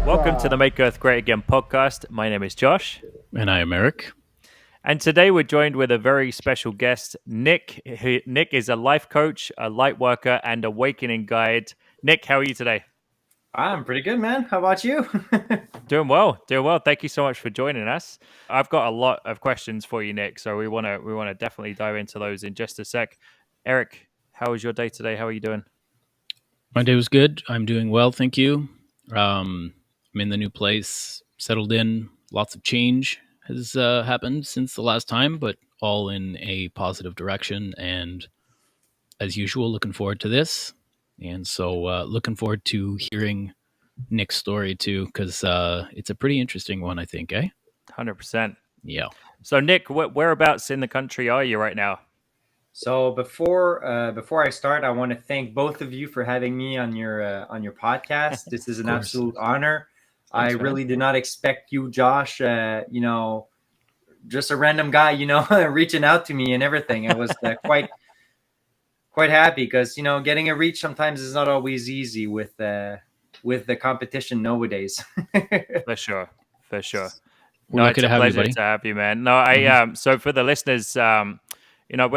Welcome to the Make Earth Great Again podcast. My name is Josh. And I am Eric. And today we're joined with a very special guest, Nick. Nick is a life coach, a light worker, and awakening guide. Nick, how are you today? I'm pretty good, man. How about you? Doing well. Thank you so much for joining us. I've got a lot of questions for you, Nick. So we want to definitely dive into those in just a sec. Eric, how was your day today? How are you doing? My day was good. I'm doing well, thank you. I'm in the new place, settled in. Lots of change has happened since the last time, but all in a positive direction. And as usual, looking forward to this. And so looking forward to hearing Nick's story too, because it's a pretty interesting one, I think, eh? 100%. Yeah. So, Nick, whereabouts in the country are you right now? So before I start, I want to thank both of you for having me on your podcast. This is an absolute honor. Thanks, I man. really did not expect you, Josh. Just a random guy, reaching out to me and everything. I was quite happy because getting a reach sometimes is not always easy with the competition nowadays. For sure. We're lucky to have you, buddy. To have you, man. No, so for the listeners, when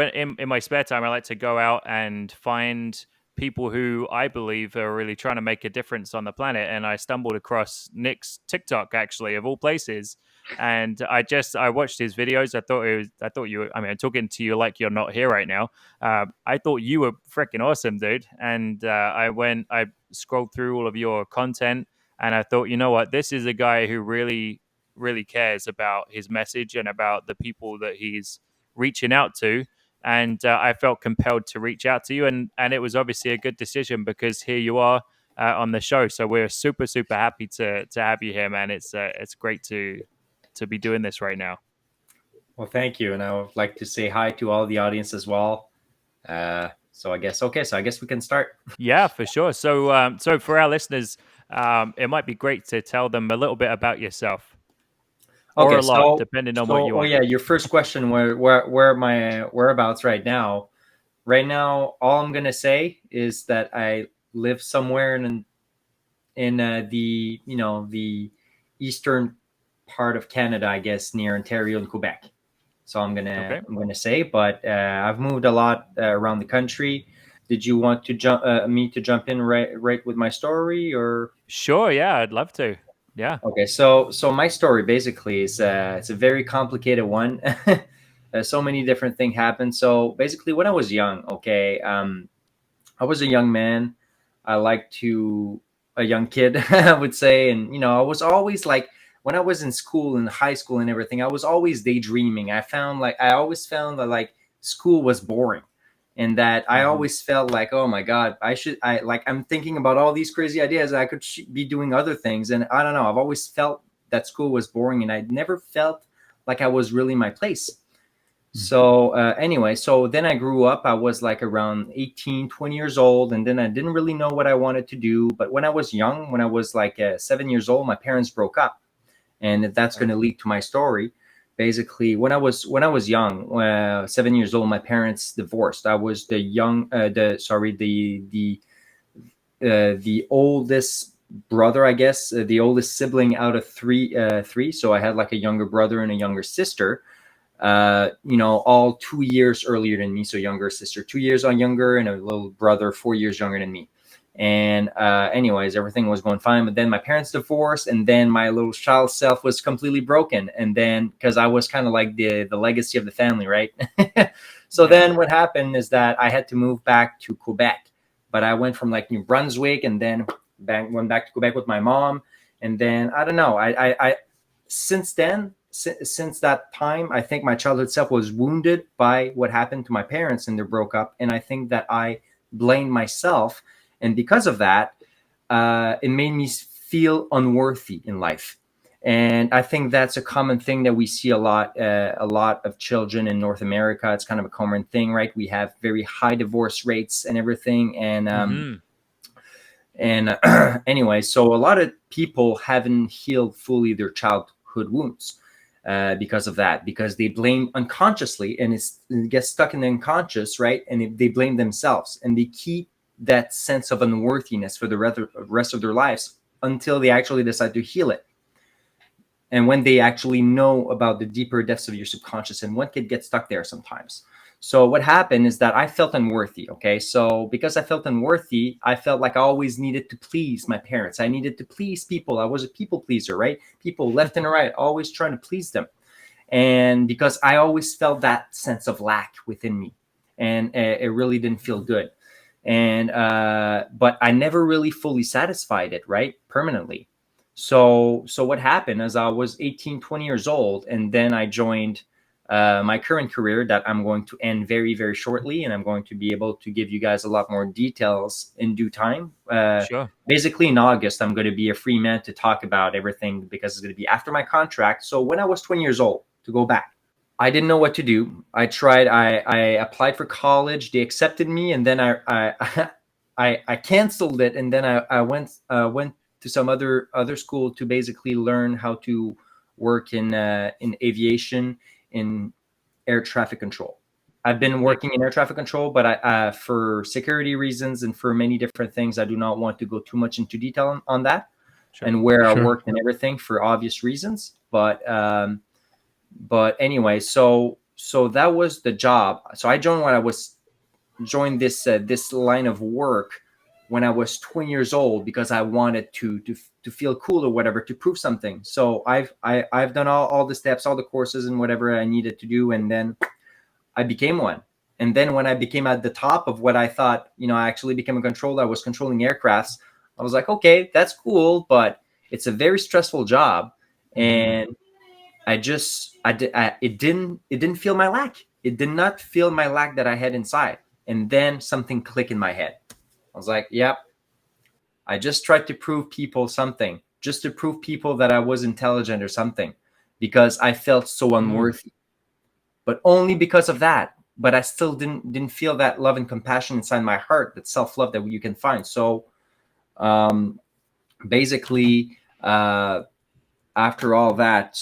in my spare time, I like to go out and find people who I believe are really trying to make a difference on the planet. And I stumbled across Nick's TikTok, actually, of all places. And I watched his videos. I thought you were, I'm talking to you like you're not here right now. I thought you were freaking awesome, dude. And I scrolled through all of your content and I thought, you know what, this is a guy who really, really cares about his message and about the people that he's reaching out to. And I felt compelled to reach out to you. And it was obviously a good decision because here you are on the show. So we're super, super happy to have you here, man. It's great to be doing this right now. Well, thank you. And I would like to say hi to all the audience as well. So I guess we can start. Yeah, for sure. So for our listeners, it might be great to tell them a little bit about yourself. Or a lot, depending on what you want. Oh yeah, your first question, where my whereabouts right now? Right now, all I'm gonna say is that I live somewhere in the eastern part of Canada, I guess, near Ontario and Quebec. So I'm gonna say, but I've moved a lot around the country. Did you want to jump in right with my story, or? Sure, yeah, I'd love to. Yeah. Okay, so my story basically is it's a very complicated one. So many different things happened. So basically, when I was young, I was a young man. I a young kid, I would say, and I was always like, when I was in school, in high school, and everything, I was always daydreaming. I always found that like school was boring. And that I always felt like, oh my God, I'm thinking about all these crazy ideas. I could be doing other things. And I don't know, I've always felt that school was boring and I never felt like I was really my place. So anyway, so then I grew up. I was like around 18, 20 years old. And then I didn't really know what I wanted to do. But when I was young, when I was like 7 years old, my parents broke up. And that's going to lead to my story. Basically, when I was young, 7 years old, my parents divorced. I was the oldest brother, I guess, the oldest sibling out of three. So I had like a younger brother and a younger sister, all 2 years earlier than me. So younger sister 2 years younger, and a little brother 4 years younger than me. And anyways, everything was going fine. But then my parents divorced, and then my little child self was completely broken. And then because I was kind of like the legacy of the family, right? So then what happened is that I had to move back to Quebec. But I went from like New Brunswick and then went back to Quebec with my mom. And then I don't know. I since that time, I think my childhood self was wounded by what happened to my parents and they broke up. And I think that I blamed myself. And because of that, it made me feel unworthy in life. And I think that's a common thing that we see a lot of children in North America. It's kind of a common thing, right? We have very high divorce rates and everything. And anyway, so a lot of people haven't healed fully their childhood wounds because of that, because they blame unconsciously, and it gets stuck in the unconscious, right? And they blame themselves, and they keep that sense of unworthiness for the rest of their lives. until they actually decide to heal it. And when they actually know about the deeper depths of your subconscious, and one could get stuck there sometimes. So what happened is that I felt unworthy. Okay. So because I felt unworthy, I felt like I always needed to please my parents. I needed to please people. I was a people pleaser, right? People left and right, always trying to please them. And because I always felt that sense of lack within me, and it really didn't feel good. And, but I never really fully satisfied it, right? Permanently. So what happened is I was 18, 20 years old, and then I joined my current career that I'm going to end very, very shortly. And I'm going to be able to give you guys a lot more details in due time. Sure. Basically in August, I'm going to be a free man to talk about everything, because it's going to be after my contract. So when I was 20 years old, to go back, I didn't know what to do. I tried, I applied for college. They accepted me. And then I canceled it. And then I went to some other school to basically learn how to work in aviation, in air traffic control. I've been working in air traffic control, but I for security reasons and for many different things, I do not want to go too much into detail on that. Sure. And where I Sure. worked and everything, for obvious reasons. But anyway, so that was the job. So I joined this line of work when I was 20 years old, because I wanted to feel cool or whatever, to prove something. So I've done all the steps, all the courses and whatever I needed to do. And then I became one. And then when I became at the top of what I thought, I actually became a controller. I was controlling aircrafts. I was like, okay, that's cool, but it's a very stressful job. And it didn't feel my lack. It did not feel my lack that I had inside. And then something clicked in my head. I was like, yep, I just tried to prove people something, just to prove people that I was intelligent or something, because I felt so unworthy. But only because of that. But I still didn't feel that love and compassion inside my heart, that self-love that you can find. So basically, after all that,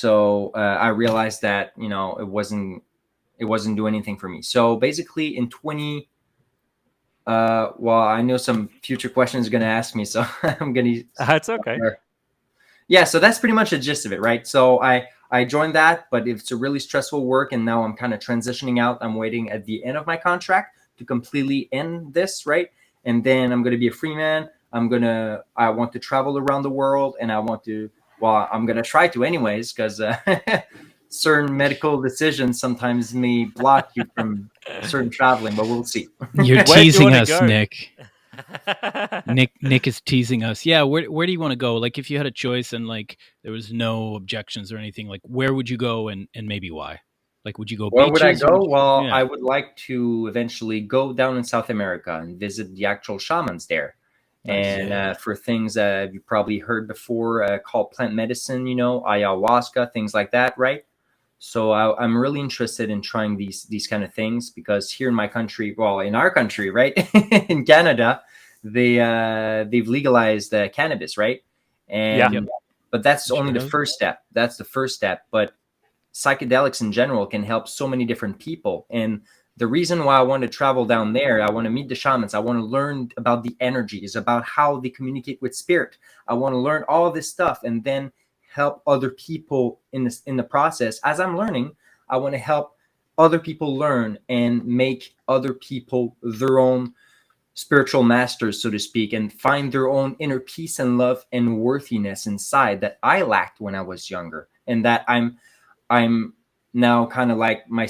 I realized that it wasn't doing anything for me. So basically in 20 well, I know some future questions are going to ask me, so I'm going to That's okay. Yeah, so that's pretty much the gist of it, right? So I joined that, but it's a really stressful work, and now I'm kind of transitioning out. I'm waiting at the end of my contract to completely end this, right? And then I'm going to be a free man. I want to travel around the world, and I'm going to try to anyways, because certain medical decisions sometimes may block you from certain traveling, but we'll see. You're Where do you teasing wanna us, go? Nick. Nick is teasing us. Yeah, where do you want to go? Like, if you had a choice and like there was no objections or anything, like where would you go and maybe why? Like, would you go Where would I beaches? Or go? would you- Well, yeah. I would like to eventually go down in South America and visit the actual shamans there. Nice. And for things you probably heard before, called plant medicine, ayahuasca, things like that, right? So I'm really interested in trying these kind of things, because here in my country, well, in our country, right, in Canada, they've legalized cannabis, right? And Yep. but that's Sure only the has. first step. That's the first step. But psychedelics in general can help so many different people. And the reason why I want to travel down there, I want to meet the shamans. I want to learn about the energies, about how they communicate with spirit. I want to learn all this stuff, and then help other people in the process. As I'm learning, I want to help other people learn and make other people their own spiritual masters, so to speak, and find their own inner peace and love and worthiness inside that I lacked when I was younger, and that I'm now kind of like my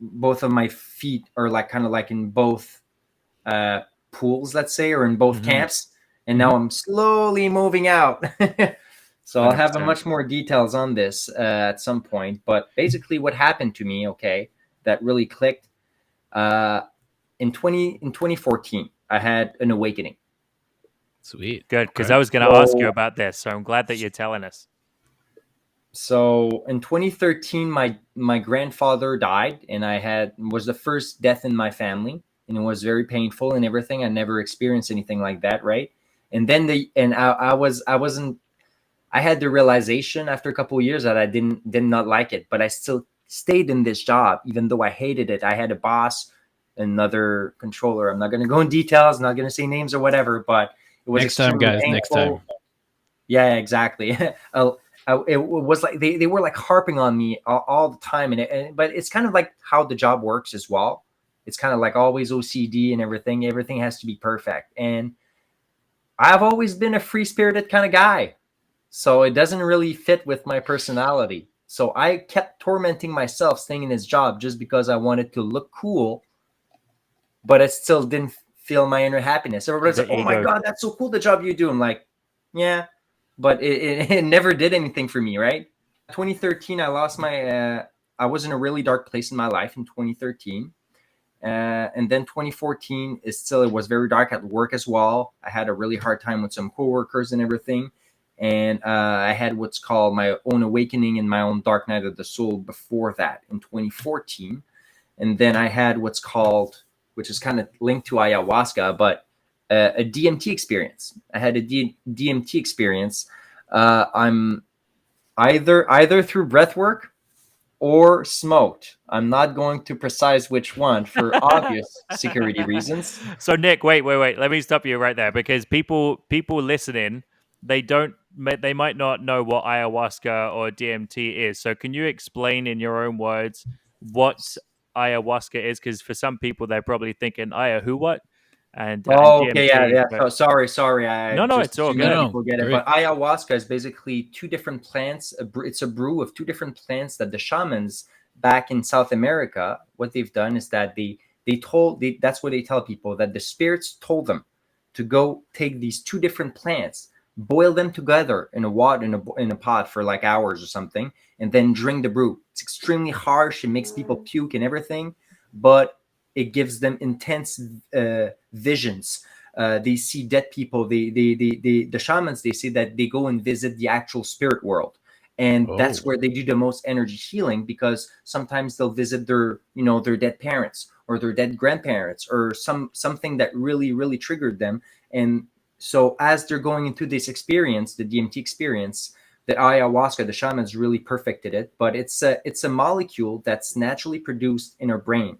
both of my feet are like kind of like in both pools, let's say, or in both camps, and now I'm slowly moving out. So I'll have 100%. much more details on this at some point. But basically, what happened to me, okay, that really clicked in 2014, I had an awakening. Sweet. Good, because Okay. I was going to ask you about this, so I'm glad that you're telling us. So in 2013, my grandfather died, and was the first death in my family, and it was very painful and everything. I never experienced anything like that, right? And then I had the realization after a couple of years that I did not like it, but I still stayed in this job even though I hated it. I had a boss, another controller. I'm not going to go in details, not going to say names or whatever, but it was Next time, extremely guys. Next painful. time. Yeah, exactly. It was like they were like harping on me all the time, but it's kind of like how the job works as well. It's kind of like always OCD and everything. Everything has to be perfect, and I've always been a free spirited kind of guy, so it doesn't really fit with my personality. So I kept tormenting myself staying in this job just because I wanted to look cool, but it still didn't feel my inner happiness. Everybody's The like, "Oh my ego. god, that's so cool, the job you do." I'm like, "Yeah," but it never did anything for me, right? 2013, I lost my. I was in a really dark place in my life in 2013, and then 2014 is still. It was very dark at work as well. I had a really hard time with some coworkers and everything, and I had what's called my own awakening in my own dark night of the soul before that in 2014, and then I had what's called, which is kind of linked to ayahuasca, but a DMT experience. I had a DMT experience. I'm either through breath work or smoked. I'm not going to precise which one for obvious security reasons. So Nick, wait. Let me stop you right there because people listening, they might not know what ayahuasca or DMT is. So can you explain in your own words what ayahuasca is? Because for some people, they're probably thinking Aya who what and Oh, okay, yeah, DMT. yeah. But So sorry. I no, just it's all assumed that good. No, people get it. great. But ayahuasca is basically two different plants. It's a brew of two different plants that the shamans back in South America, what they've done is that that's what they tell people, that the spirits told them to go take these two different plants, boil them together in a water in a pot for like hours or something, and then drink the brew. It's extremely harsh. It makes people puke and everything, but it gives them intense visions. They see dead people. The shamans, they say that they go and visit the actual spirit world, and that's Oh, where they do the most energy healing, because sometimes they'll visit their dead parents or their dead grandparents or something that really triggered them. And so as they're going into this experience, the DMT experience, the ayahuasca, the shamans really perfected it, but it's a molecule that's naturally produced in our brain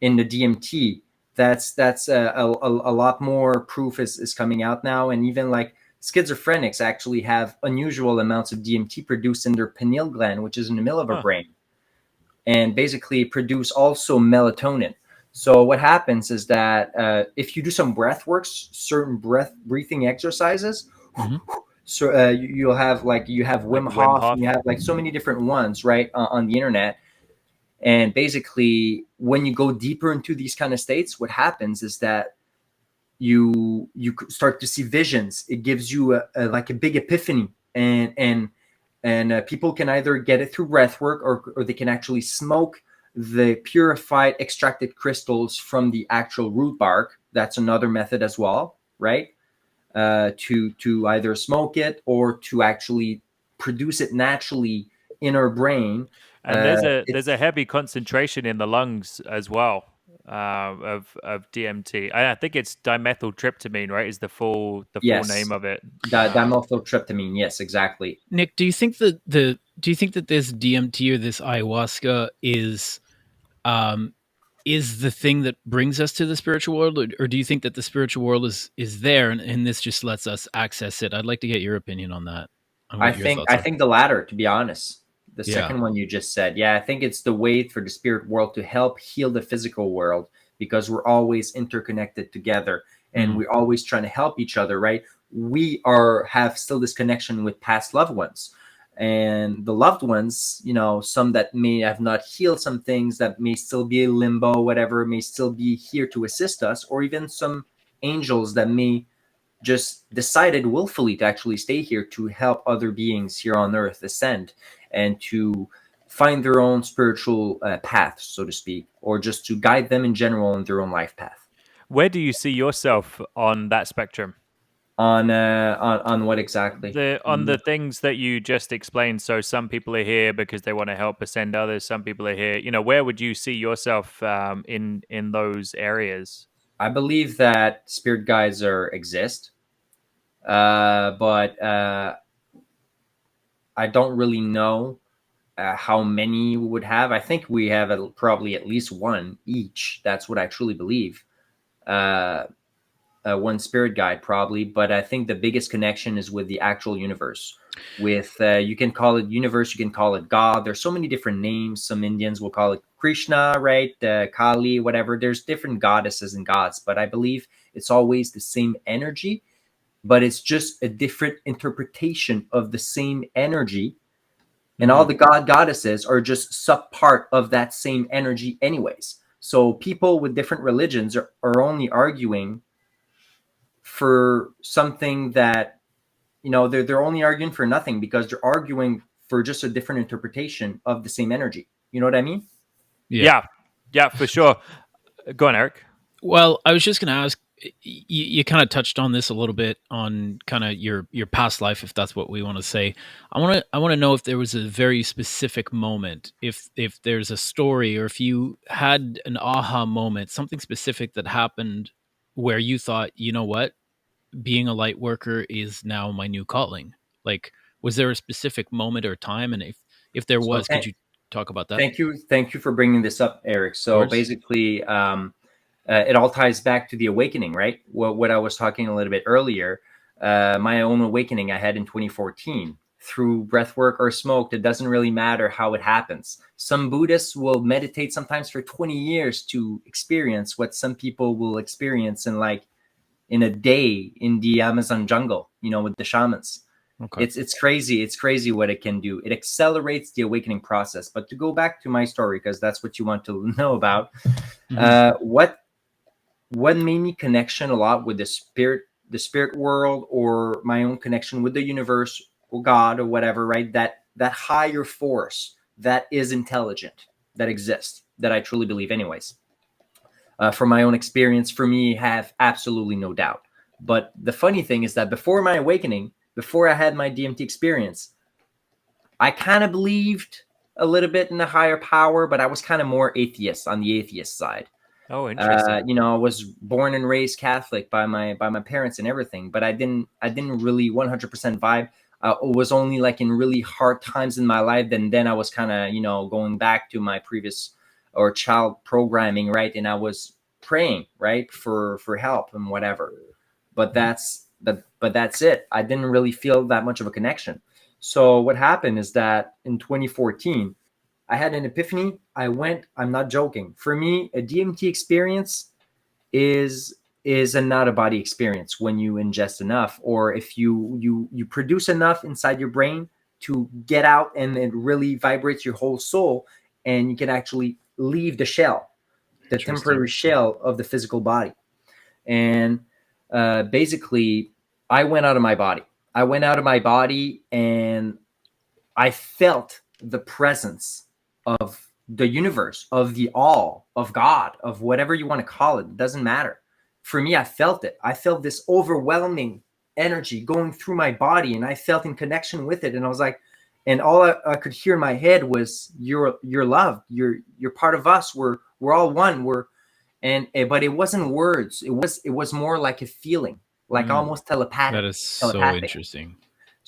in the DMT. That's a lot more proof is coming out now, and even like schizophrenics actually have unusual amounts of DMT produced in their pineal gland, which is in the middle of our Huh. brain, and basically produce also melatonin. So what happens is that if you do some breath works, certain breathing exercises, hmm. so you have Like Wim Wim Hof, and Hof. you have like so many different ones, right, on the internet. And basically, when you go deeper into these kind of states, what happens is that you start to see visions. It gives you like a big epiphany, and people can either get it through breath work, or they can actually smoke the purified extracted crystals from the actual root bark. That's another method as well, right? To either smoke it or to actually produce it naturally in our brain. And there's a It's heavy concentration in the lungs as well of DMT. I think it's dimethyltryptamine, right? Is the full name Yes, of it. dimethyltryptamine. Yes, exactly. Nick, do you think that this DMT or this ayahuasca um is the thing that brings us to the spiritual world, or do you think that the spiritual world is there, and this just lets us access it? I'd like to get your opinion on that, on I what your think thoughts I are. think the latter, to be honest. The Yeah. second one you just said. Yeah, I think it's the way for the spirit world to help heal the physical world, because we're always interconnected together, and Mm. we're always trying to help each other, right? We are have still this connection with past loved ones. And the loved ones, some that may have not healed some things, that may still be in limbo, whatever, may still be here to assist us, or even some angels that may just decided willfully to actually stay here to help other beings here on earth ascend and to find their own spiritual path, so to speak, or just to guide them in general in their own life path. Where do you see yourself on that spectrum? On what exactly? On the things that you just explained. So some people are here because they want to help ascend others. Some people are here. Where would you see yourself in those areas? I believe that spirit guides exist, but I don't really know how many we would have. I think we have probably at least one each. That's what I truly believe. Uh, one spirit guide probably, but I think the biggest connection is with the actual universe. With you can call it universe, you can call it God. There's so many different names. Some Indians will call it Krishna, right? Kali, whatever. There's different goddesses and gods, but I believe it's always the same energy, but it's just a different interpretation of the same energy. And all the goddesses are just sub part of that same energy anyways. So people with different religions are only arguing for something that, they're only arguing for nothing, because they're arguing for just a different interpretation of the same energy. You know what I mean? Yeah, for sure. Go on, Eric. Well, I was just going to ask, you kind of touched on this a little bit on kind of your past life, if that's what we want to say. I want to know if there was a very specific moment, if there's a story, or if you had an aha moment, something specific that happened where you thought, you know what, being a light worker is now my new calling. Like, was there a specific moment or time? And if there was, could you talk about that? Thank you for bringing this up, Eric. So basically, it all ties back to the awakening, right? What I was talking a little bit earlier, my own awakening I had in 2014 through breath work or smoke. It doesn't really matter how it happens. Some Buddhists will meditate sometimes for 20 years to experience what some people will experience in a day in the Amazon jungle, with the shamans. Okay. It's crazy. It's crazy what it can do. It accelerates the awakening process. But to go back to my story, because that's what you want to know about, what made me connection a lot with the spirit world, or my own connection with the universe or God or whatever, right? That higher force that is intelligent, that exists, that I truly believe anyways. From my own experience, for me, have absolutely no doubt. But the funny thing is that before my awakening, before I had my DMT experience, I kind of believed a little bit in a higher power, but I was kind of more atheist, on the atheist side. Oh, interesting. I was born and raised Catholic by my parents and everything, but I didn't really 100% vibe. It was only like in really hard times in my life, then I was kind of, going back to my previous or child programming, right? And I was praying, right, for help and whatever. But that's it. I didn't really feel that much of a connection. So what happened is that in 2014, I had an epiphany. I'm not joking. For me, a DMT experience is an out-of-body experience when you ingest enough, or if you produce enough inside your brain to get out, and it really vibrates your whole soul, and you can actually leave the shell, the temporary shell of the physical body. And basically, I went out of my body. And I felt the presence of the universe, of the all, of God, of whatever you want to call it. It doesn't matter. For me, I felt it. I felt this overwhelming energy going through my body, and I felt in connection with it. And I was like, and all I could hear in my head was, "You're loved. You're part of us. We're all one. But it wasn't words. It was more like a feeling, like almost telepathic. That is so interesting.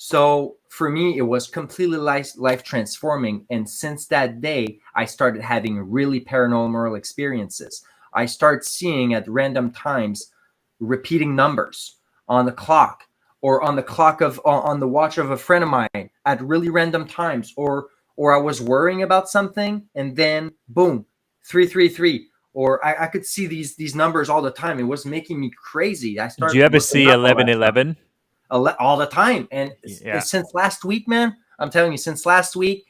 So for me, it was completely life transforming. And since that day, I started having really paranormal experiences. I started seeing at random times repeating numbers on the clock, or on the watch of a friend of mine at really random times, or I was worrying about something, and then boom, 333. Or I could see these numbers all the time. It was making me crazy. I started. Did you ever see 1111? All the time. And since last week, man, I'm telling you, since last week,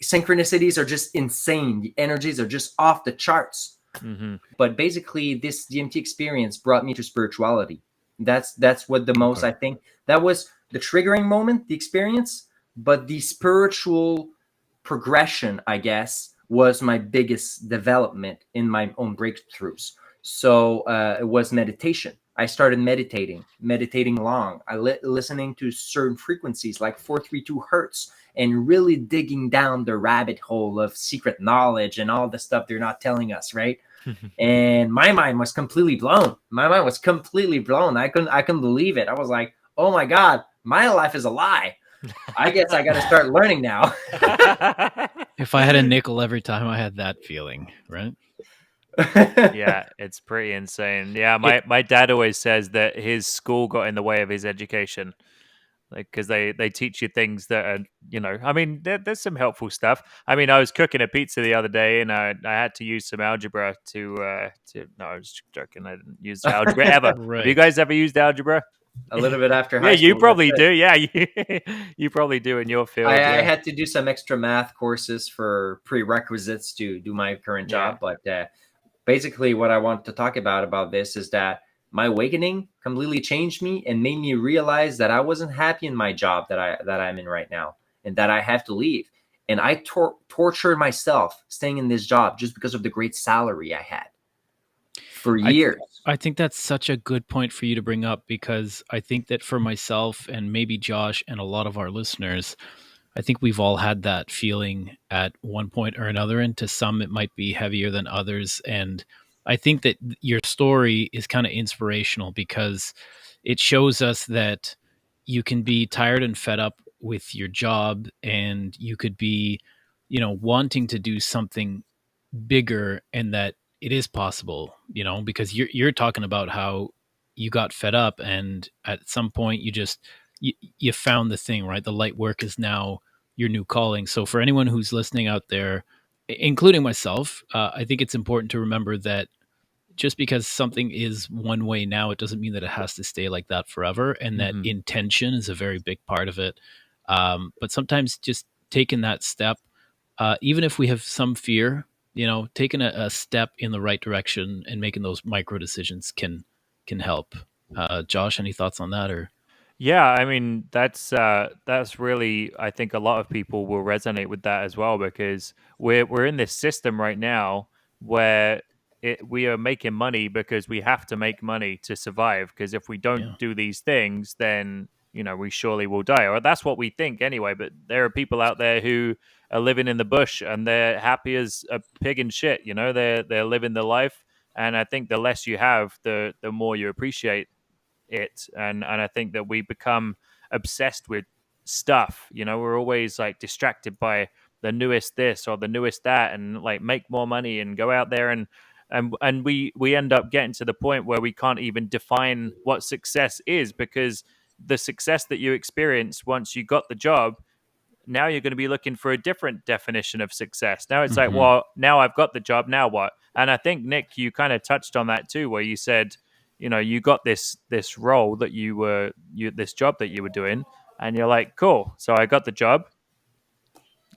synchronicities are just insane. The energies are just off the charts. Mm-hmm. But basically, this DMT experience brought me to spirituality. That's what the most, I think, that was the triggering moment, the experience. But the spiritual progression, I guess, was my biggest development in my own breakthroughs. So it was meditation. I started meditating long. Listening to certain frequencies like 432 hertz, and really digging down the rabbit hole of secret knowledge and all the stuff they're not telling us, right? And my mind was completely blown. I couldn't believe it. I was like, oh my God, my life is a lie. I guess I got to start learning now. If I had a nickel every time I had that feeling, right? Yeah, it's pretty insane. Yeah, my dad always says that his school got in the way of his education, like because they teach you things that are, I mean, there's some helpful stuff. I mean, I was cooking a pizza the other day, and I had to use some algebra to. No, I was joking. I didn't use algebra ever. Have you Right. guys ever used algebra? A little bit after Yeah, high you school. That's probably it. do. Yeah, you probably do in your field. I Yeah, had to do some extra math courses for prerequisites to do my current yeah. job, but basically what I want to talk about this is that my awakening completely changed me and made me realize that I wasn't happy in my job that I'm in right now, and that I have to leave. And I tortured myself staying in this job just because of the great salary I had for I th- years. I think that's such a good point for you to bring up, because I think that for myself and maybe Josh and a lot of our listeners, I think we've all had that feeling at one point or another, and to some it might be heavier than others. And I think that your story is kind of inspirational, because it shows us that you can be tired and fed up with your job, and you could be, wanting to do something bigger, and that it is possible, because you're talking about how you got fed up, and at some point you found the thing, right? The light work is now your new calling. So for anyone who's listening out there, including myself, I think it's important to remember that just because something is one way now, it doesn't mean that it has to stay like that forever, and that Hmm. intention is a very big part of it. But sometimes just taking that step, even if we have some fear, taking a step in the right direction and making those micro decisions can help. Josh, any thoughts on that? Or Yeah, I mean that's really, I think a lot of people will resonate with that as well, because we're in this system right now where we are making money because we have to make money to survive, because if we don't yeah, do these things, then we surely will die, or that's what we think anyway. But there are people out there who are living in the bush and they're happy as a pig in shit. They're living the life, and I think the less you have, the more you appreciate it. And I think that we become obsessed with stuff. We're always like distracted by the newest this or the newest that, and like make more money and go out there, and we end up getting to the point where we can't even define what success is, because the success that you experience once you got the job, now you're going to be looking for a different definition of success. Now it's like, hmm well, now I've got the job, now what? And I think, Nick, you kind of touched on that too, where you said, you got this role that this job that you were doing, and you're like, cool, so I got the job,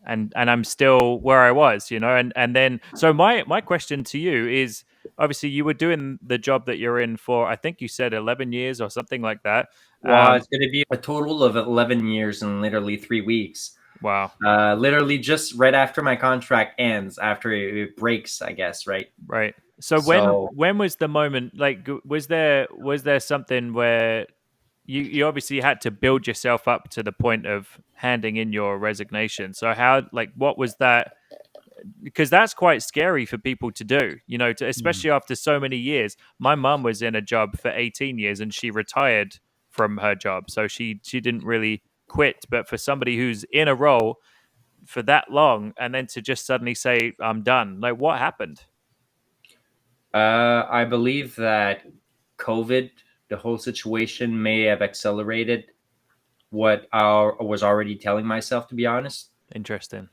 and I'm still where I was, and then, so my question to you is, obviously you were doing the job that you're in for, I think you said 11 years or something like that. Well, it's going to be a total of 11 years and literally 3 weeks. Wow. Literally just right after my contract ends, after it breaks, I guess, right? Right. So So when was the moment, like was there something where you obviously had to build yourself up to the point of handing in your resignation. So how, like, what was that? Because that's quite scary for people to do, especially after so many years. My mum was in a job for 18 years and she retired from her job. So she didn't really quit, but for somebody who's in a role for that long and then to just suddenly say I'm done, like, what happened? I believe that COVID, the whole situation, may have accelerated what I was already telling myself, to be honest. Interesting.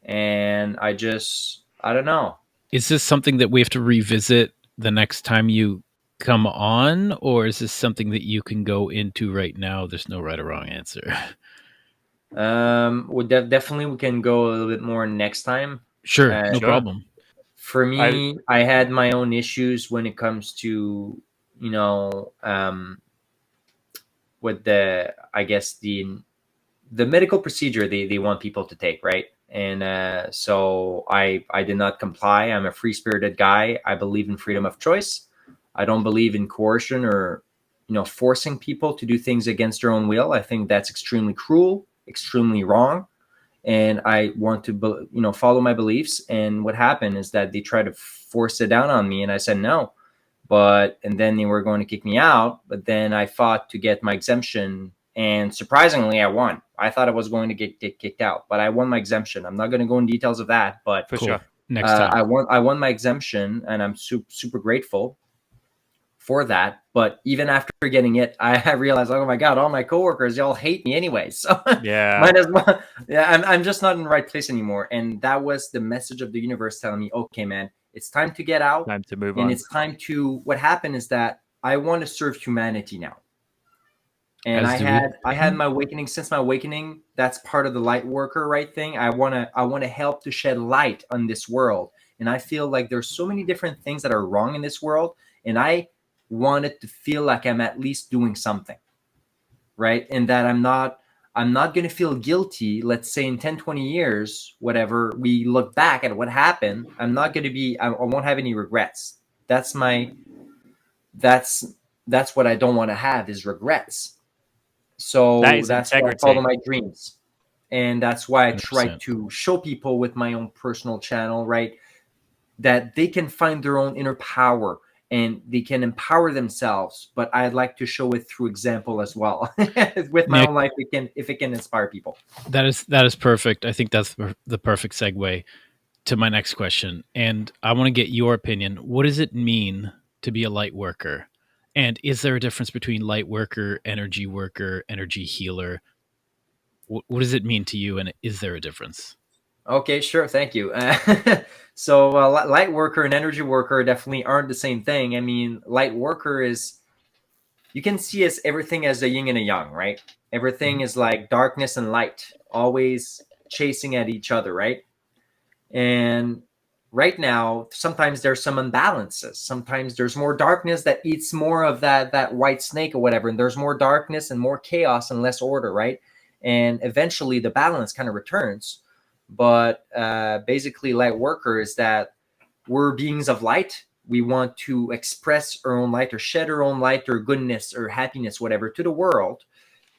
And I don't know. is this something that we have to revisit the next time you come on, or is this something that you can go into right now? There's no right or wrong answer. Definitely we can go a little bit more next time. Sure, Uh, no Sure. problem. for I me, I had my own issues when it comes to, you know, with I guess the medical procedure they want people to take, right? And so I did not comply. I'm a free spirited guy. I believe in freedom of choice. I don't believe in coercion or forcing people to do things against their own will. I think that's extremely cruel, extremely wrong. And I want to follow my beliefs. And what happened is that they tried to force it down on me, and I said no. And then they were going to kick me out. But then I fought to get my exemption, and surprisingly, I won. I thought I was going to get kicked out, but I won my exemption. I'm not going to go in details of that, but For Cool. sure. Next time. I won my exemption, and I'm super grateful for that. But even after getting it, I realized, oh my God, all my coworkers, y'all hate me anyway. So Yeah. might as well. Yeah, I'm just not in the right place anymore. And that was the message of the universe telling me, okay, man, it's time to get out. Time to move and on. it's time to. What happened is that I want to serve humanity now. And I had my awakening. Since my awakening, that's part of the light worker, right thing. I wanna help to shed light on this world. And I feel like there's so many different things that are wrong in this world, and I wanted to feel like I'm at least doing something, right? And that I'm not going to feel guilty. Let's say in 10, 20 years, whatever, we look back at what happened. I'm not going to be, I won't have any regrets. That's what I don't want to have, is regrets. So That is that's why I integrity. follow my dreams. And that's why I try 100%. to show people with my own personal channel, right, that they can find their own inner power and they can empower themselves. But I'd like to show it through example as well. With my Nick, own life, if it can inspire people. that is perfect. I think that's the perfect segue to my next question. And I want to get your opinion. What does it mean to be a light worker? And is there a difference between light worker, energy healer? What does it mean to you? And is there a difference? Okay, sure. Thank you. So light worker and energy worker definitely aren't the same thing. I mean, light worker is, you can see as everything as a yin and a yang, right? Everything is like darkness and light, always chasing at each other, right? And right now, sometimes there's some imbalances. Sometimes there's more darkness that eats more of that white snake or whatever, and there's more darkness and more chaos and less order, right? And eventually the balance kind of returns. But basically, light worker is that we're beings of light. We want to express our own light or shed our own light or goodness or happiness, whatever, to the world,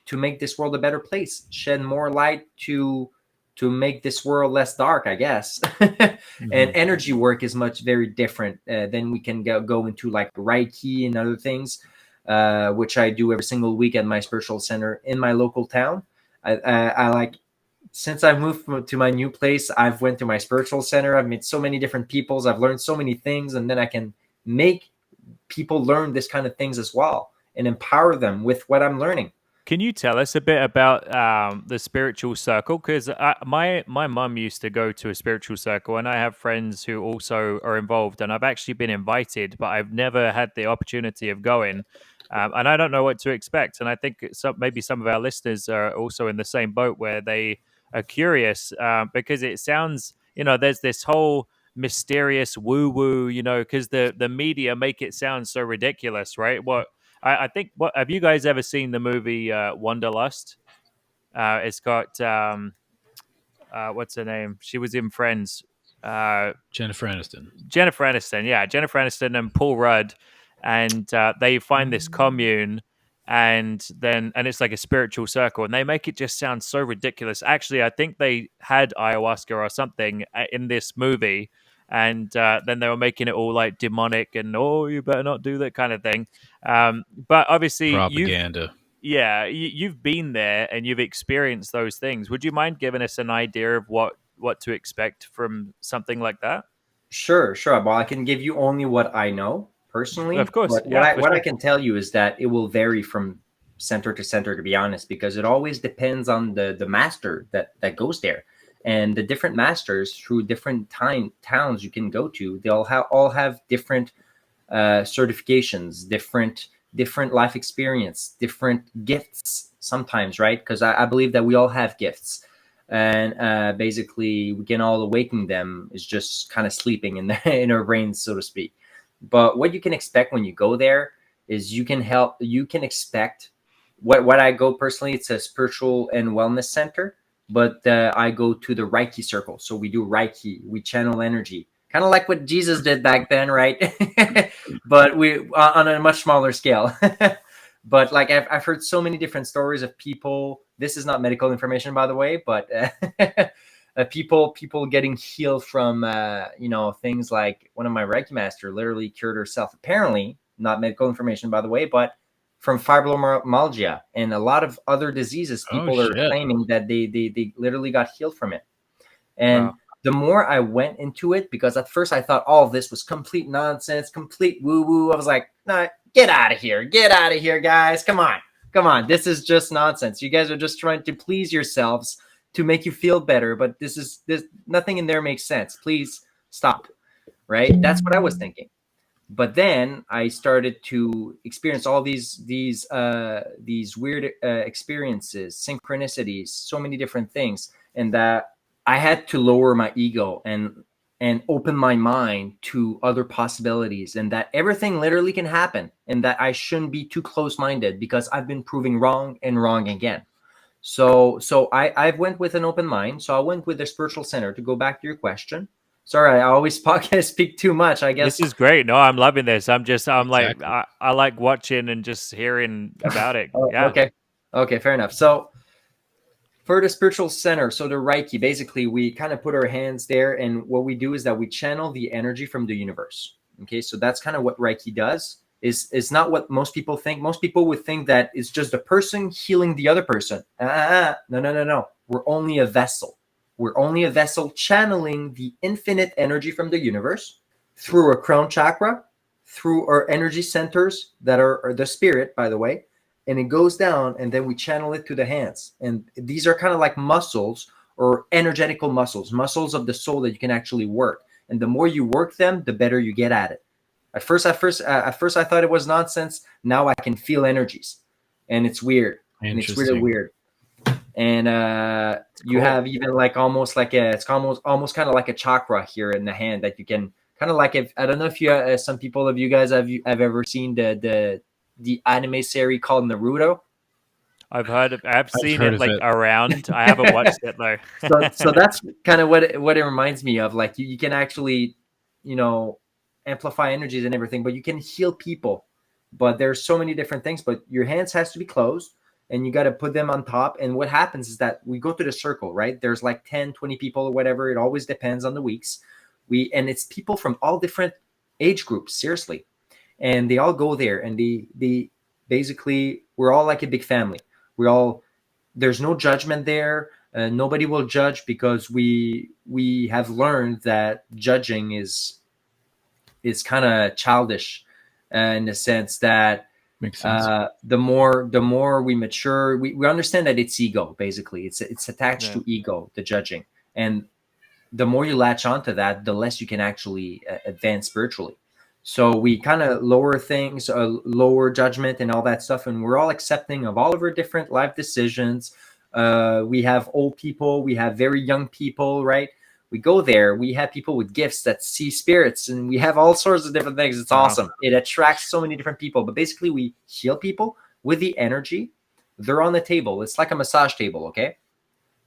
to make this world a better place. Shed more light to make this world less dark, I guess. And energy work is very different. Then we can go into like Reiki and other things, which I do every single week at my spiritual center in my local town. I like, since I've moved to my new place, I've went to my spiritual center. I've met so many different peoples. I've learned so many things, and then I can make people learn this kind of things as well and empower them with what I'm learning. Can you tell us a bit about the spiritual circle? Because my mum used to go to a spiritual circle, and I have friends who also are involved, and I've actually been invited, but I've never had the opportunity of going, and I don't know what to expect. And I think maybe some of our listeners are also in the same boat where they are curious, because it sounds, there's this whole mysterious woo woo, because the media make it sound so ridiculous, right? I think. What have you guys ever seen the movie Wanderlust? It's got what's her name? She was in Friends. Jennifer Aniston. Jennifer Aniston, yeah, Jennifer Aniston and Paul Rudd, and they find this commune, and it's like a spiritual circle, and they make it just sound so ridiculous. Actually, I think they had ayahuasca or something in this movie, and then they were making it all like demonic and, oh, you better not do that kind of thing. But obviously, Propaganda. you've been there and you've experienced those things. Would you mind giving us an idea of what to expect from something like that? Sure. Well, I can give you only what I know Of personally, course, but yeah, for what I sure. can tell you is that it will vary from center to center, to be honest, because it always depends on the master that goes there. And the different masters through different towns you can go to, they'll all have different certifications, different life experience, different gifts sometimes, right? Because I believe that we all have gifts, and basically we can all awaken them is just kind of sleeping in in our brains, so to speak. But what you can expect when you go there is you can expect what I go personally. It's a spiritual and wellness center, but I go to the Reiki circle. So we do Reiki, we channel energy, kind of like what Jesus did back then, right? But we on a much smaller scale. But like I've heard so many different stories of people. This is not medical information, by the way, but people getting healed from things like one of my Reiki master literally cured herself. Apparently, not medical information, by the way, but from fibromyalgia and a lot of other diseases. People are claiming that they literally got healed from it. And Wow. the more I went into it, because at first I thought all of this was complete nonsense, complete woo-woo. I was like, nah, get out of here, guys. Come on. This is just nonsense. You guys are just trying to please yourselves to make you feel better, but this nothing in there makes sense. Please stop. Right? That's what I was thinking. But then I started to experience all these weird experiences, synchronicities, so many different things, and that I had to lower my ego and open my mind to other possibilities, and that everything literally can happen, and that I shouldn't be too close-minded because I've been proving wrong and wrong again. So I went with an open mind. So I went with the spiritual center. To go back to your question. Sorry, I always podcast speak too much, I guess. This is great. No, I'm loving this. I'm like, Exactly. I like watching and just hearing about it. Oh, Yeah. Okay, fair enough. So for the spiritual center, so the Reiki, basically we kind of put our hands there, and what we do is that we channel the energy from the universe. Okay, so that's kind of what Reiki does. Is not what most people think. Most people would think that it's just a person healing the other person. No. We're only a vessel. We're only a vessel channeling the infinite energy from the universe through our crown chakra, through our energy centers that are the spirit, by the way, and it goes down, and then we channel it to the hands. And these are kind of like muscles, or energetical muscles of the soul that you can actually work. And the more you work them, the better you get at it. At first, I thought it was nonsense. Now I can feel energies, and it's weird. And it's really weird. And you have even like almost like it's almost kind of like a chakra here in the hand that you can kind of like, if I don't know if you some people of you guys have ever seen the anime series called Naruto. I've seen it like around. I haven't watched it though. So that's kind of what it reminds me of. Like you can actually, amplify energies and everything, but you can heal people. But there's so many different things. But your hands has to be closed, and you got to put them on top. And what happens is that we go to the circle, right? There's like 10, 20 people or whatever. It always depends on the weeks. And it's people from all different age groups, seriously. And they all go there, and they basically, we're all like a big family. There's no judgment there. Nobody will judge, because we have learned that judging is kind of childish, in the sense that Makes sense. The more we mature, we understand that it's ego. Basically, it's attached to ego, the judging, and the more you latch onto that, the less you can actually advance spiritually. So we kind of lower things, lower judgment and all that stuff. And we're all accepting of all of our different life decisions. We have old people, we have very young people, right? We go there, we have people with gifts that see spirits, and we have all sorts of different things. It's awesome. It attracts so many different people. But basically, we heal people with the energy. They're on the table. It's like a massage table, okay?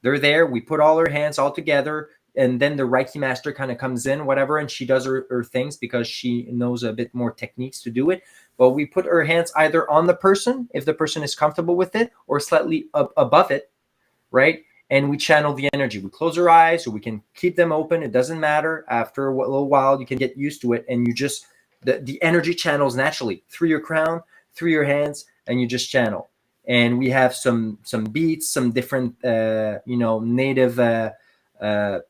They're there. We put all our hands all together. And then the Reiki master kind of comes in, whatever, and she does her things, because she knows a bit more techniques to do it. But we put our hands either on the person, if the person is comfortable with it, or slightly above it, right? And we channel the energy. We close our eyes, or we can keep them open. It doesn't matter. After a little while, you can get used to it, and you just, the energy channels naturally through your crown, through your hands, and you just channel. And we have some beats, some different, native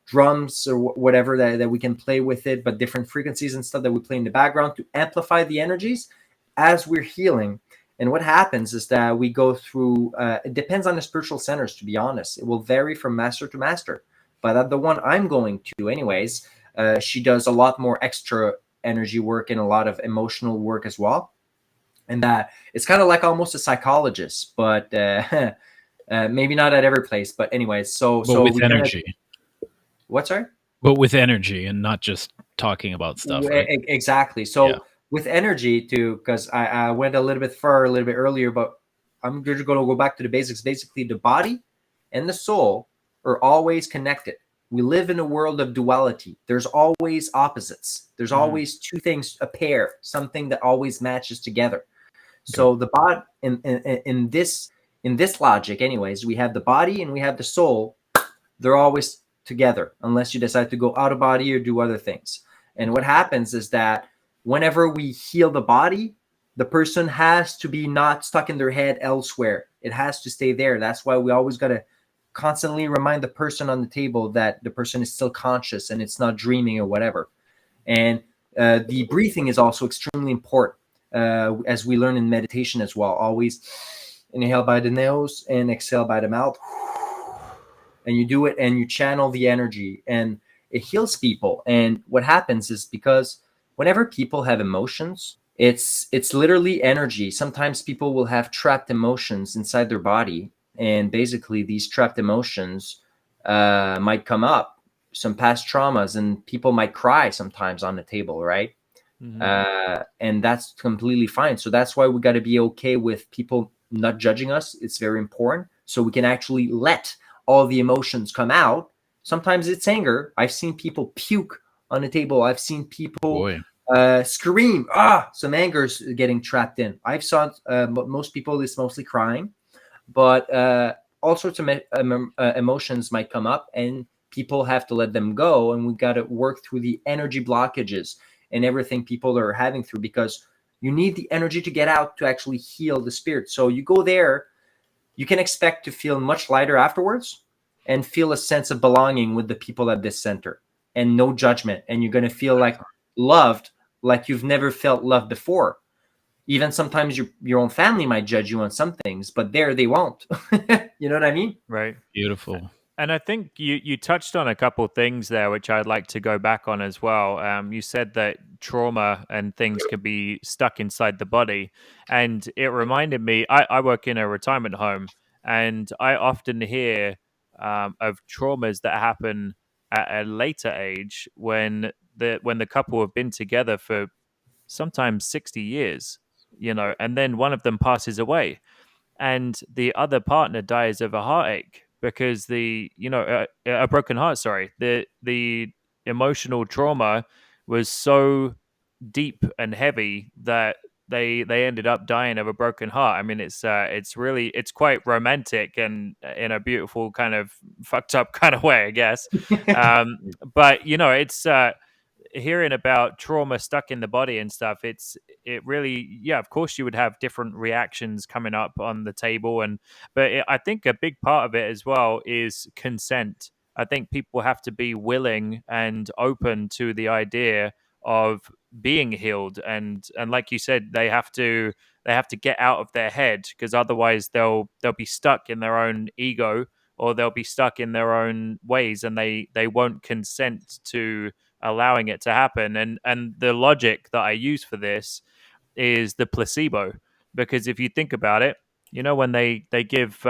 drums or whatever that we can play with it, but different frequencies and stuff that we play in the background to amplify the energies as we're healing. And what happens is that we go through, it depends on the spiritual centers, to be honest. It will vary from master to master. But at the one I'm going to anyways, she does a lot more extra energy work and a lot of emotional work as well. And that it's kind of like almost a psychologist, but maybe not at every place. But anyways, but so with energy. What's sorry? But with energy, and not just talking about stuff, right? Exactly. So with energy too, because I went a little bit earlier, but I'm just going to go back to the basics. Basically, the body and the soul are always connected. We live in a world of duality. There's always opposites. There's always two things, a pair, something that always matches together. So the body in this logic, anyways, we have the body and we have the soul. They're always together, unless you decide to go out of body or do other things. And what happens is that whenever we heal the body, the person has to be not stuck in their head elsewhere. It has to stay there. That's why we always got to constantly remind the person on the table that the person is still conscious and it's not dreaming or whatever. And the breathing is also extremely important, as we learn in meditation as well. Always inhale by the nose and exhale by the mouth. And you do it and you channel the energy, and it heals people. And what happens is, because whenever people have emotions, it's literally energy. Sometimes people will have trapped emotions inside their body, and basically these trapped emotions might come up, some past traumas, and people might cry sometimes on the table, right? And that's completely fine. So that's why we got to be okay with people not judging us. It's very important, so we can actually let all the emotions come out. Sometimes it's anger. I've seen people puke on the table. I've seen people scream. Some anger's getting trapped in. I've saw most people, it's mostly crying, but all sorts of emotions might come up, and people have to let them go. And we got to work through the energy blockages and everything people are having through, because you need the energy to get out to actually heal the spirit. So you go there, you can expect to feel much lighter afterwards and feel a sense of belonging with the people at this center, and no judgment. And you're going to feel like loved, like you've never felt loved before. Even sometimes your own family might judge you on some things, but there they won't. You know what I mean? Right. Beautiful. And I think you touched on a couple things there, which I'd like to go back on as well. You said that trauma and things can be stuck inside the body. And it reminded me, I work in a retirement home, and I often hear of traumas that happen at a later age when the couple have been together for sometimes 60 years, and then one of them passes away and the other partner dies of a heartache because a broken heart. Sorry, the emotional trauma was so deep and heavy that they ended up dying of a broken heart. I mean, it's quite romantic and in a beautiful kind of fucked up kind of way, I guess. Um, but it's hearing about trauma stuck in the body and stuff. It really, yeah, of course you would have different reactions coming up on the table, I think a big part of it as well is consent. I think people have to be willing and open to the idea of being healed, and like you said, they have to get out of their head, because otherwise they'll be stuck in their own ego, or they'll be stuck in their own ways, and they won't consent to allowing it to happen. And the logic that I use for this is the placebo, because if you think about it, when they give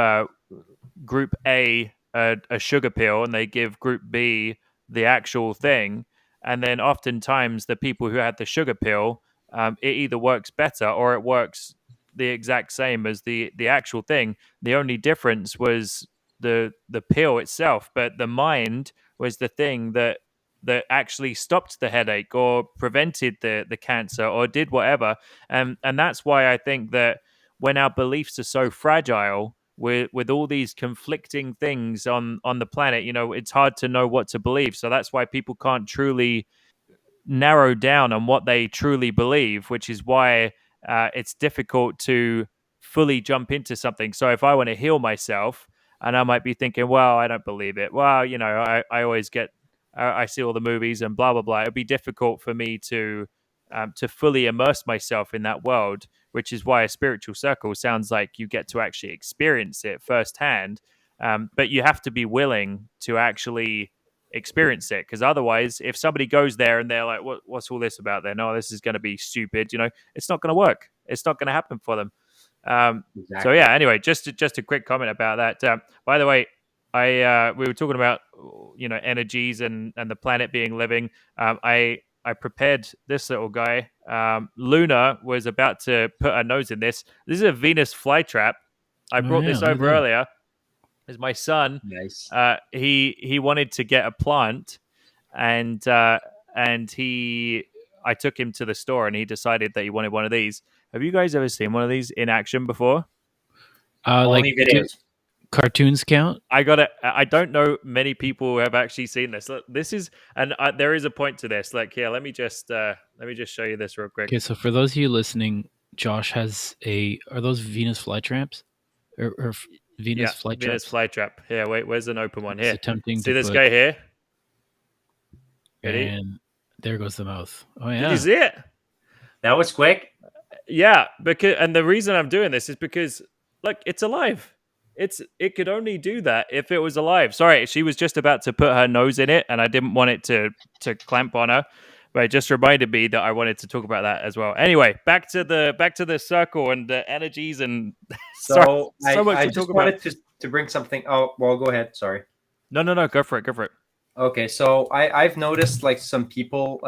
group a sugar pill, and they give group B the actual thing, and then oftentimes the people who had the sugar pill, it either works better or it works the exact same as the actual thing. The only difference was the pill itself, but the mind was the thing that actually stopped the headache or prevented the cancer or did whatever. And that's why I think that when our beliefs are so fragile, with all these conflicting things on the planet, it's hard to know what to believe. So that's why people can't truly narrow down on what they truly believe, which is why it's difficult to fully jump into something. So if I want to heal myself, and I might be thinking, well, I don't believe it. Well, I always get, I see all the movies and blah blah blah. It'd be difficult for me to fully immerse myself in that world, which is why a spiritual circle sounds like you get to actually experience it firsthand. But you have to be willing to actually experience it, because otherwise, if somebody goes there and they're like, what's all this about? Then, oh, this is going to be stupid, it's not going to work. It's not going to happen for them. So Exactly. yeah, anyway, just a quick comment about that. By the way, we were talking about energies and the planet being living. I prepared this little guy. Luna was about to put her nose in this. This is a Venus flytrap. I Oh brought yeah, this look at over that. earlier. Is my son. Nice. He wanted to get a plant, and I took him to the store, and he decided that he wanted one of these. Have you guys ever seen one of these in action before? Like, Only videos. cartoons count? I got it. I don't know many people who have actually seen this. Look, this is, and there is a point to this. Like, here, let me just show you this real quick. Okay, so for those of you listening, Josh has are those Venus flytraps? Or Venus flytrap. Venus flytrap. Yeah, wait, where's an open one He's here? attempting See to this put, guy here? Ready? and there goes the mouth. Oh Did you yeah. see it? That was quick. Yeah, and the reason I'm doing this is because look, it's alive. It could only do that if it was alive. Sorry, she was just about to put her nose in it, and I didn't want it to clamp on her. But it just reminded me that I wanted to talk about that as well. Anyway, back to the circle and the energies and sorry, So so much I to just talk about. wanted to bring something. Oh, well, go ahead. Sorry. No, go for it. Okay, so I've noticed like some people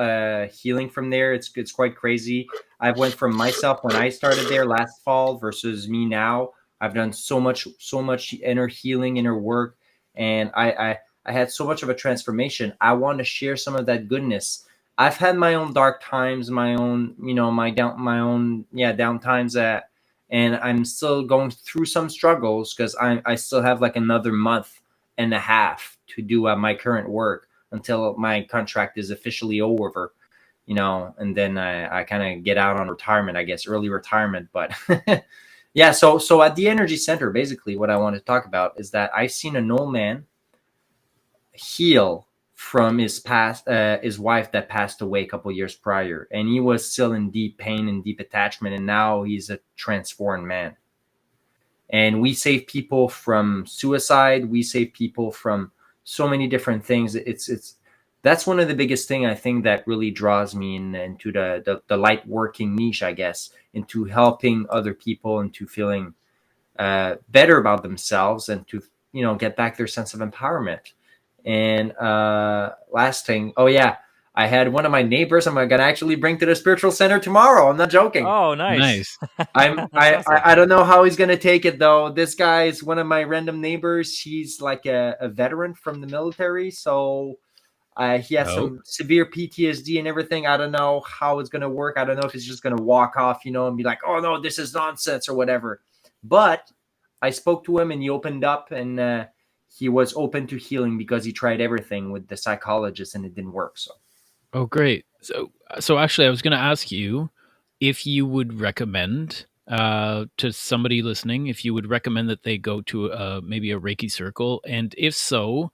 healing from there. It's quite crazy. I've went from myself when I started there last fall versus me now. I've done so much inner healing, inner work, and I had so much of a transformation. I want to share some of that goodness. I've had my own dark times, my own down times, and I'm still going through some struggles because I still have like another month and a half to do my current work until my contract is officially over, and then I kind of get out on retirement, I guess, early retirement. But yeah, so at the energy center, basically what I want to talk about is that I've seen an old man heal from his wife that passed away a couple years prior, and he was still in deep pain and deep attachment, and now he's a transformed man. And we save people from suicide. We save people from so many different things. That's one of the biggest thing I think that really draws me into the light working niche, I guess, into helping other people, into feeling better about themselves, and to get back their sense of empowerment. And last thing, oh yeah, I had one of my neighbors I'm gonna actually bring to the spiritual center tomorrow. I'm not joking. Oh, nice. I don't know how he's gonna take it though. This guy is one of my random neighbors. He's like a veteran from the military, so he has some severe PTSD and everything. I don't know how it's gonna work. I don't know if he's just gonna walk off, and be like, "Oh no, this is nonsense" or whatever. But I spoke to him and he opened up, and he was open to healing because he tried everything with the psychologist and it didn't work. So. Oh, great. So actually, I was going to ask you if you would recommend to somebody listening, if you would recommend that they go to maybe a Reiki circle, and if so,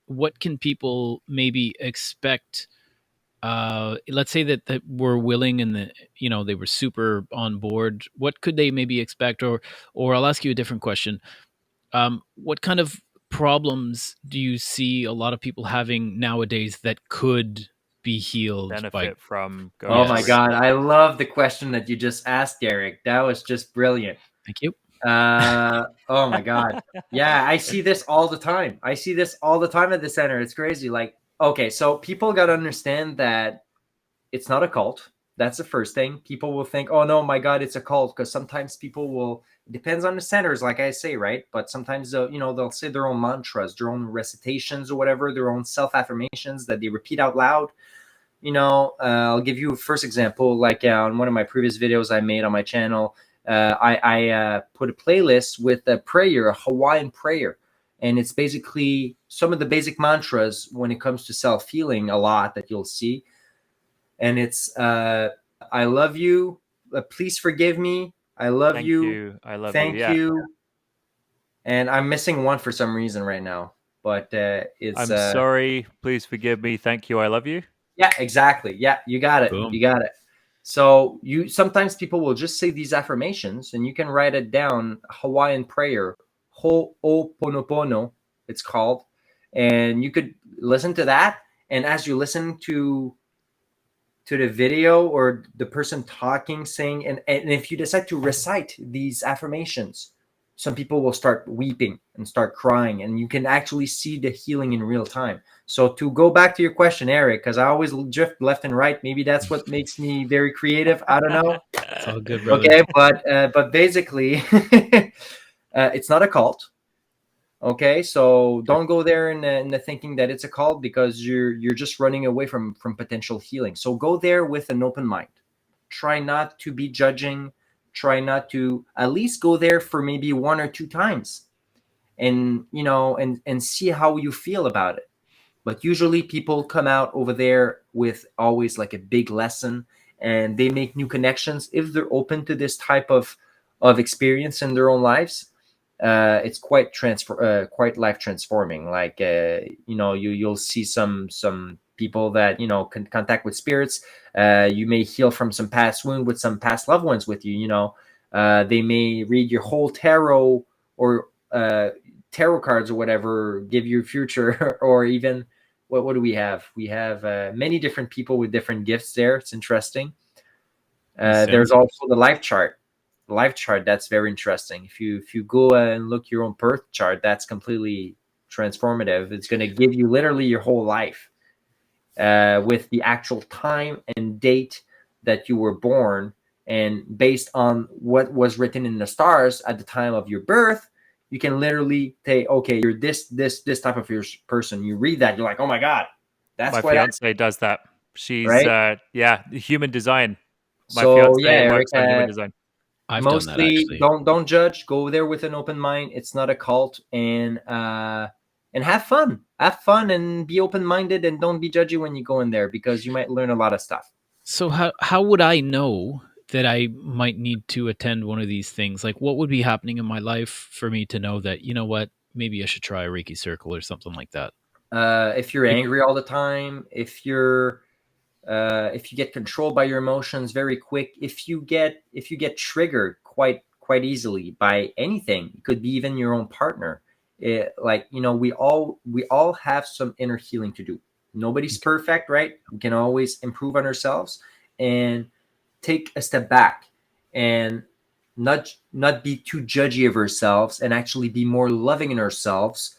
what can people maybe expect? Let's say that we're willing and they were super on board. What could they maybe expect? Or I'll ask you a different question. What kind of problems do you see a lot of people having nowadays that could be healed Benefit from going Oh to my Reiki. God, I love the question that you just asked, Eric. That was just brilliant. Thank you. Oh my God. Yeah, I see this all the time. I see this all the time at the center. It's crazy. Like, okay, so people got to understand that it's not a cult. That's the first thing. People will think, oh no, my God, it's a cult. Because sometimes people will, it depends on the centers, like I say, right? But sometimes they'll say their own mantras, their own recitations or whatever, their own self-affirmations that they repeat out loud. I'll give you a first example. Like on one of my previous videos I made on my channel, I put a playlist with a prayer, a Hawaiian prayer. And it's basically some of the basic mantras when it comes to self-healing a lot that you'll see. And it's, I love you. Please forgive me. I love Thank you. you. I love Thank you. Yeah. you. And I'm missing one for some reason right now. But it's... I'm sorry. Please forgive me. Thank you. I love you. Yeah, exactly. Yeah, you got it. Boom. You got it. So sometimes people will just say these affirmations, and you can write it down. Hawaiian prayer, Ho'oponopono, it's called, and you could listen to that. And as you listen to the video or the person talking, saying, and if you decide to recite these affirmations, some people will start weeping and start crying, and you can actually see the healing in real time. So to go back to your question, Eric, because I always drift left and right, maybe that's what makes me very creative. I don't know. It's all good, brother. Okay, but basically, it's not a cult. Okay, so don't go there in the thinking that it's a cult, because you're just running away from potential healing. So go there with an open mind. Try not to be judging. Try not to, at least go there for maybe 1 or 2 times, and and see how you feel about it. But usually people come out over there with always like a big lesson, and they make new connections if they're open to this type of of experience in their own lives, it's quite life transforming. Like you'll see some people that can contact with spirits. You may heal from some past wound with some past loved ones with you. They may read your whole tarot or tarot cards or whatever, give you future, or even what do we have? We have many different people with different gifts there. It's interesting. There's also the life chart. The life chart, that's very interesting. If you go and look your own birth chart, that's completely transformative. It's going to give you literally your whole life with the actual time and date that you were born, and based on what was written in the stars at the time of your birth, you can literally say, okay, you're this type of your person. You read that, you're like, oh my god, that's My what fiance does that. She's right. human design. My So fiance yeah, Eric, works on human design. I've done that mostly actually. don't judge. Go there with an open mind. It's not a cult, and have fun. Have fun and be open minded, and don't be judgy when you go in there, because you might learn a lot of stuff. So how would I know that I might need to attend one of these things? Like, what would be happening in my life for me to know that, you know what, maybe I should try a Reiki circle or something like that? If you're angry all the time, if you get controlled by your emotions very quick, if you get triggered quite easily by anything, it could be even your own partner. We all have some inner healing to do. Nobody's perfect, right? We can always improve on ourselves and take a step back and not be too judgy of ourselves, and actually be more loving in ourselves,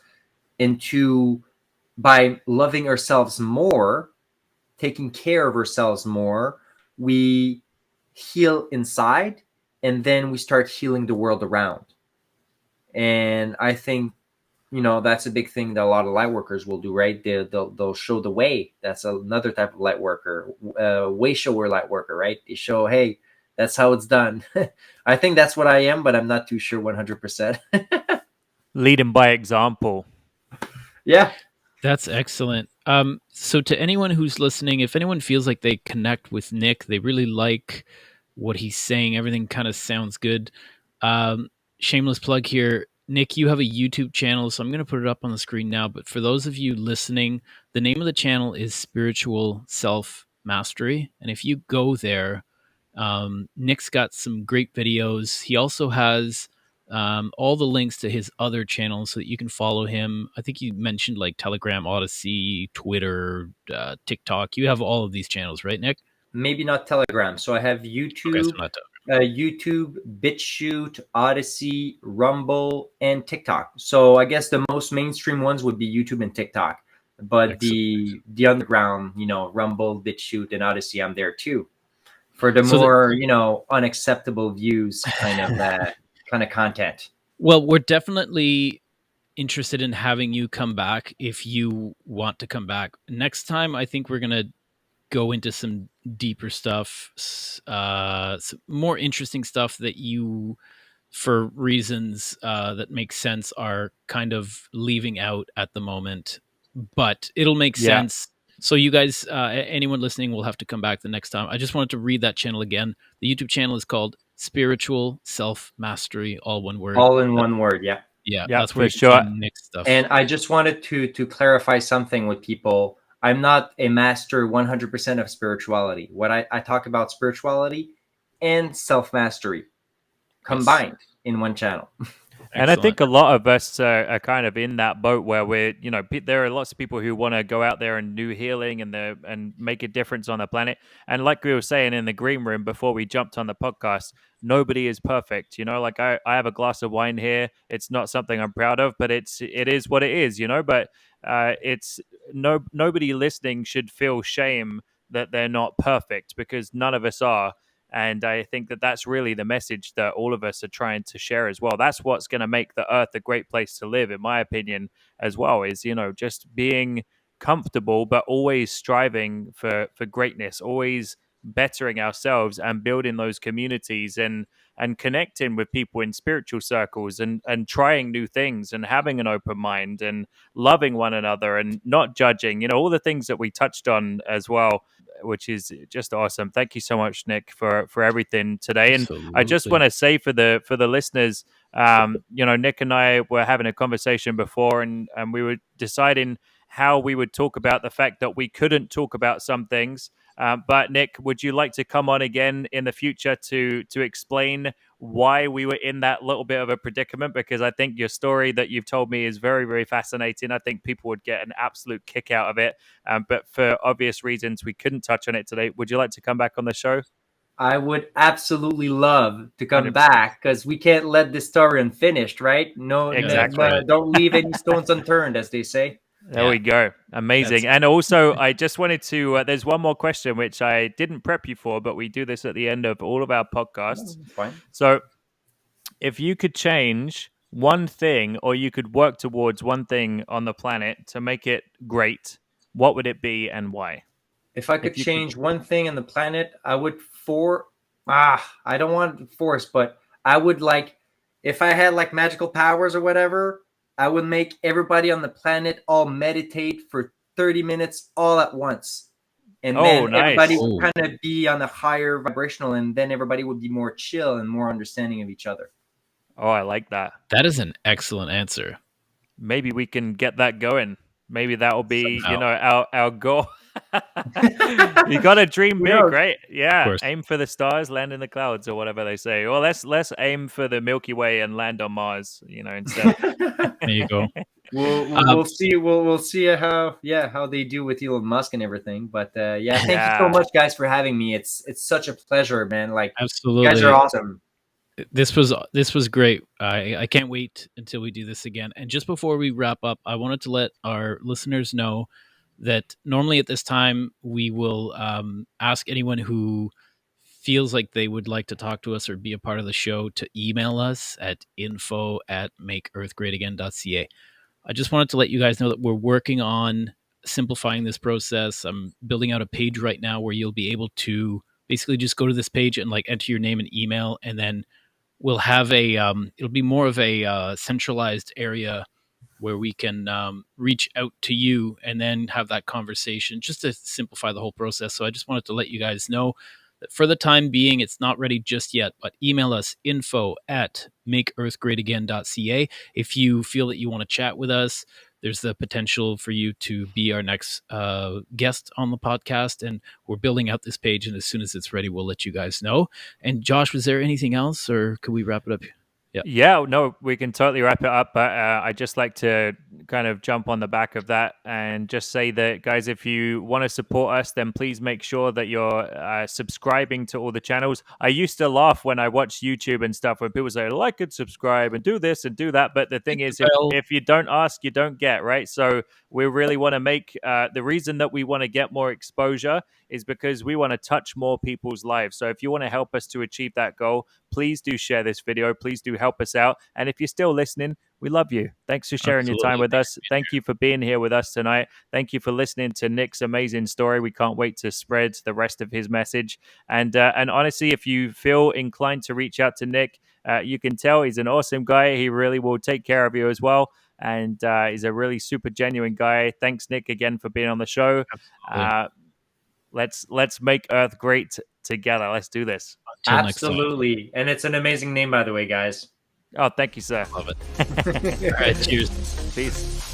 into by loving ourselves more, taking care of ourselves more, we heal inside, and then we start healing the world around. And I think that's a big thing that a lot of light workers will do, right? They'll show the way. That's another type of light worker, way shower light worker, right? They show, hey, that's how it's done. I think that's what I am, but I'm not too sure 100%. Leading by example. Yeah. That's excellent. So to anyone who's listening, if anyone feels like they connect with Nick, they really like what he's saying, everything kind of sounds good. Shameless plug here. Nick, you have a YouTube channel, so I'm going to put it up on the screen now. But for those of you listening, the name of the channel is Spiritual Self Mastery. And if you go there, Nick's got some great videos. He also has all the links to his other channels so that you can follow him. I think you mentioned like Telegram, Odysee, Twitter, TikTok. You have all of these channels, right, Nick? Maybe not Telegram. So I have Okay, so YouTube, not Telegram. YouTube, Bitchute, Odysee, Rumble, and TikTok. So I guess the most mainstream ones would be YouTube and TikTok. But Excellent. the underground, Rumble, Bitchute, and Odysee, I'm there too, for the So more unacceptable views kind of content. well, we're definitely interested in having you come back if you want to come back. Next time, I think we're going to go into some deeper stuff, some more interesting stuff that you, for reasons that make sense, are kind of leaving out at the moment, but it'll make Yeah. sense. So you guys, anyone listening, will have to come back the next time. I just wanted to read that channel again. The YouTube channel is called Spiritual Self Mastery, all one word. All in one word, yeah. Yeah, Yeah, that's where for you can sure. find Nick's stuff. And I just wanted to clarify something with people. I'm not a master 100% of spirituality. What I talk about spirituality and self-mastery combined in one channel. And I think Excellent. a lot of us are kind of in that boat where we're, there are lots of people who want to go out there and do healing and make a difference on the planet. And like we were saying in the green room before we jumped on the podcast, nobody is perfect. Like I have a glass of wine here. It's not something I'm proud of, but it is what it is. But it's nobody listening should feel shame that they're not perfect, because none of us are. And I think that that's really the message that all of us are trying to share as well. That's what's going to make the earth a great place to live, in my opinion, as well, is, just being comfortable, but always striving for greatness, always bettering ourselves and building those communities and connecting with people in spiritual circles and trying new things and having an open mind and loving one another and not judging, all the things that we touched on as well. which is just awesome. Thank you so much, Nick, for everything today. And I just Absolutely. want to say for the listeners, Nick and I were having a conversation before, and we were deciding how we would talk about the fact that we couldn't talk about some things. But Nick, would you like to come on again in the future to explain why we were in that little bit of a predicament? Because I think your story that you've told me is very, very fascinating. I think people would get an absolute kick out of it. But for obvious reasons, we couldn't touch on it today. Would you like to come back on the show? I would absolutely love to come 100%. back, because we can't let this story unfinished, right? No, Exactly. don't leave any stones unturned, as they say. There we go. Amazing. And also, I just wanted to, there's one more question, which I didn't prep you for, but we do this at the end of all of our podcasts. Fine. So if you could change one thing, or you could work towards one thing on the planet to make it great, what would it be and why? If I could change one thing on the planet, I would I don't want to force, but I would if I had like magical powers or whatever, I would make everybody on the planet all meditate for 30 minutes all at once. And then nice. everybody would kind of be on a higher vibrational, and then everybody would be more chill and more understanding of each other. Oh, I like that. That is an excellent answer. Maybe we can get that going. Maybe that will be, our goal. You got to dream big, right? Yeah. Aim for the stars, land in the clouds, or whatever they say. Well, let's aim for the Milky Way and land on Mars, instead. There you go. We'll see. We'll see how they do with Elon Musk and everything. But thank you so much, guys, for having me. It's such a pleasure, man. Like, absolutely, you guys are awesome. This was great. I can't wait until we do this again. And just before we wrap up, I wanted to let our listeners know that normally at this time we will ask anyone who feels like they would like to talk to us or be a part of the show to email us at info@makeearthgreatagain.ca. I just wanted to let you guys know that we're working on simplifying this process. I'm building out a page right now where you'll be able to basically just go to this page and enter your name and email, and then we'll have it'll be more of a centralized area where we can reach out to you and then have that conversation just to simplify the whole process. So I just wanted to let you guys know that for the time being, it's not ready just yet, but email us info@makeearthgreatagain.ca. If you feel that you want to chat with us, there's the potential for you to be our next guest on the podcast. And we're building out this page. And as soon as it's ready, we'll let you guys know. And Josh, was there anything else, or could we wrap it up? Yeah, no, we can totally wrap it up. But I'd just like to kind of jump on the back of that and just say that, guys, if you want to support us, then please make sure that you're subscribing to all the channels. I used to laugh when I watched YouTube and stuff when people say, like and subscribe and do this and do that. But the thing is, if you don't ask, you don't get, right? So we really want to make the reason that we want to get more exposure is because we want to touch more people's lives. So if you want to help us to achieve that goal, please do share this video. Please do help us out. And if you're still listening, we love you. Thanks for sharing your time with us. Thank you for being here with us tonight. Thank you for listening to Nick's amazing story. We can't wait to spread the rest of his message. And honestly, if you feel inclined to reach out to Nick, you can tell he's an awesome guy. He really will take care of you as well. And he's a really super genuine guy. Thanks, Nick, again for being on the show. Let's make Earth great together. Let's do this. Absolutely. And it's an amazing name, by the way, guys. Oh, thank you, sir. Love it. All right, cheers. Peace.